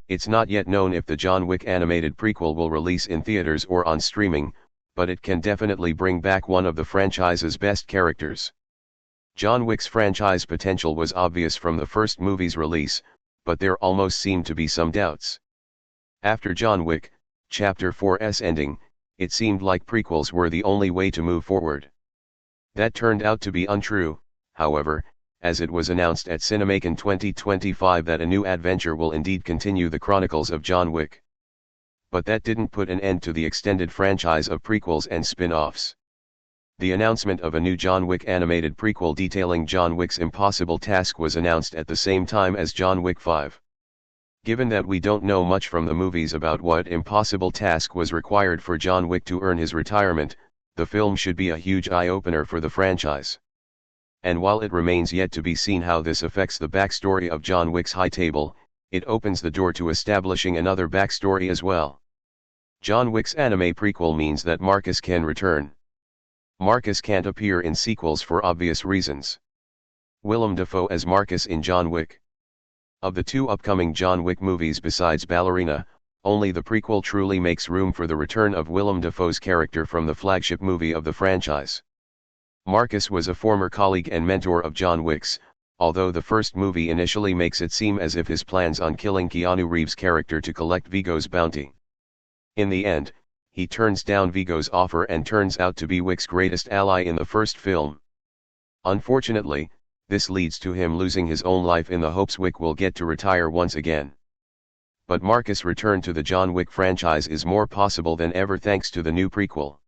It's not yet known if the John Wick animated prequel will release in theaters or on streaming, but it can definitely bring back one of the franchise's best characters. John Wick's franchise potential was obvious from the first movie's release, but there almost seemed to be some doubts. After John Wick, Chapter 4's ending, it seemed like prequels were the only way to move forward. That turned out to be untrue, however, as it was announced at CinemaCon 2025 that a new adventure will indeed continue the chronicles of John Wick. But that didn't put an end to the extended franchise of prequels and spin-offs. The announcement of a new John Wick animated prequel detailing John Wick's impossible task was announced at the same time as John Wick 5. Given that we don't know much from the movies about what impossible task was required for John Wick to earn his retirement, the film should be a huge eye-opener for the franchise. And while it remains yet to be seen how this affects the backstory of John Wick's high table, it opens the door to establishing another backstory as well. John Wick's anime prequel means that Marcus can return. Marcus can't appear in sequels for obvious reasons. Willem Dafoe as Marcus in John Wick. Of the two upcoming John Wick movies besides Ballerina, only the prequel truly makes room for the return of Willem Dafoe's character from the flagship movie of the franchise. Marcus was a former colleague and mentor of John Wick's, although the first movie initially makes it seem as if his plans on killing Keanu Reeves' character to collect Viggo's bounty. In the end, he turns down Viggo's offer and turns out to be Wick's greatest ally in the first film. Unfortunately, this leads to him losing his own life in the hopes Wick will get to retire once again. But Marcus' return to the John Wick franchise is more possible than ever thanks to the new prequel.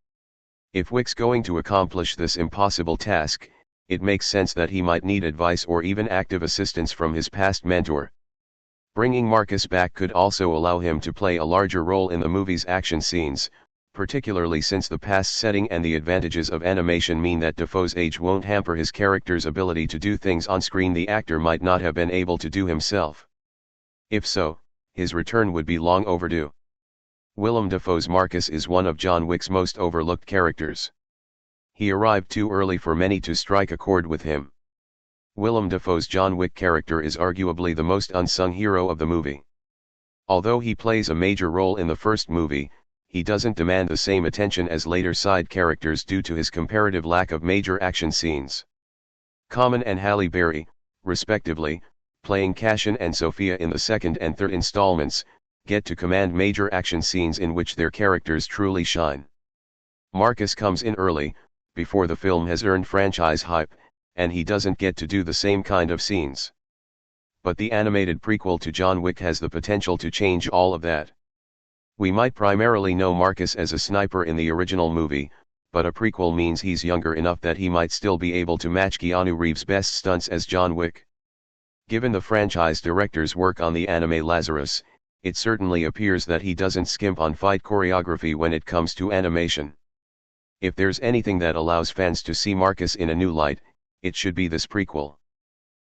If Wick's going to accomplish this impossible task, it makes sense that he might need advice or even active assistance from his past mentor. Bringing Marcus back could also allow him to play a larger role in the movie's action scenes, particularly since the past setting and the advantages of animation mean that Dafoe's age won't hamper his character's ability to do things on screen the actor might not have been able to do himself. If so, his return would be long overdue. Willem Dafoe's Marcus is one of John Wick's most overlooked characters. He arrived too early for many to strike a chord with him. Willem Dafoe's John Wick character is arguably the most unsung hero of the movie. Although he plays a major role in the first movie, he doesn't demand the same attention as later side characters due to his comparative lack of major action scenes. Common and Halle Berry, respectively, playing Cassian and Sophia in the second and third installments, get to command major action scenes in which their characters truly shine. Marcus comes in early, before the film has earned franchise hype, and he doesn't get to do the same kind of scenes. But the animated prequel to John Wick has the potential to change all of that. We might primarily know Marcus as a sniper in the original movie, but a prequel means he's younger enough that he might still be able to match Keanu Reeves' best stunts as John Wick. Given the franchise director's work on the anime Lazarus, it certainly appears that he doesn't skimp on fight choreography when it comes to animation. If there's anything that allows fans to see Marcus in a new light, it should be this prequel.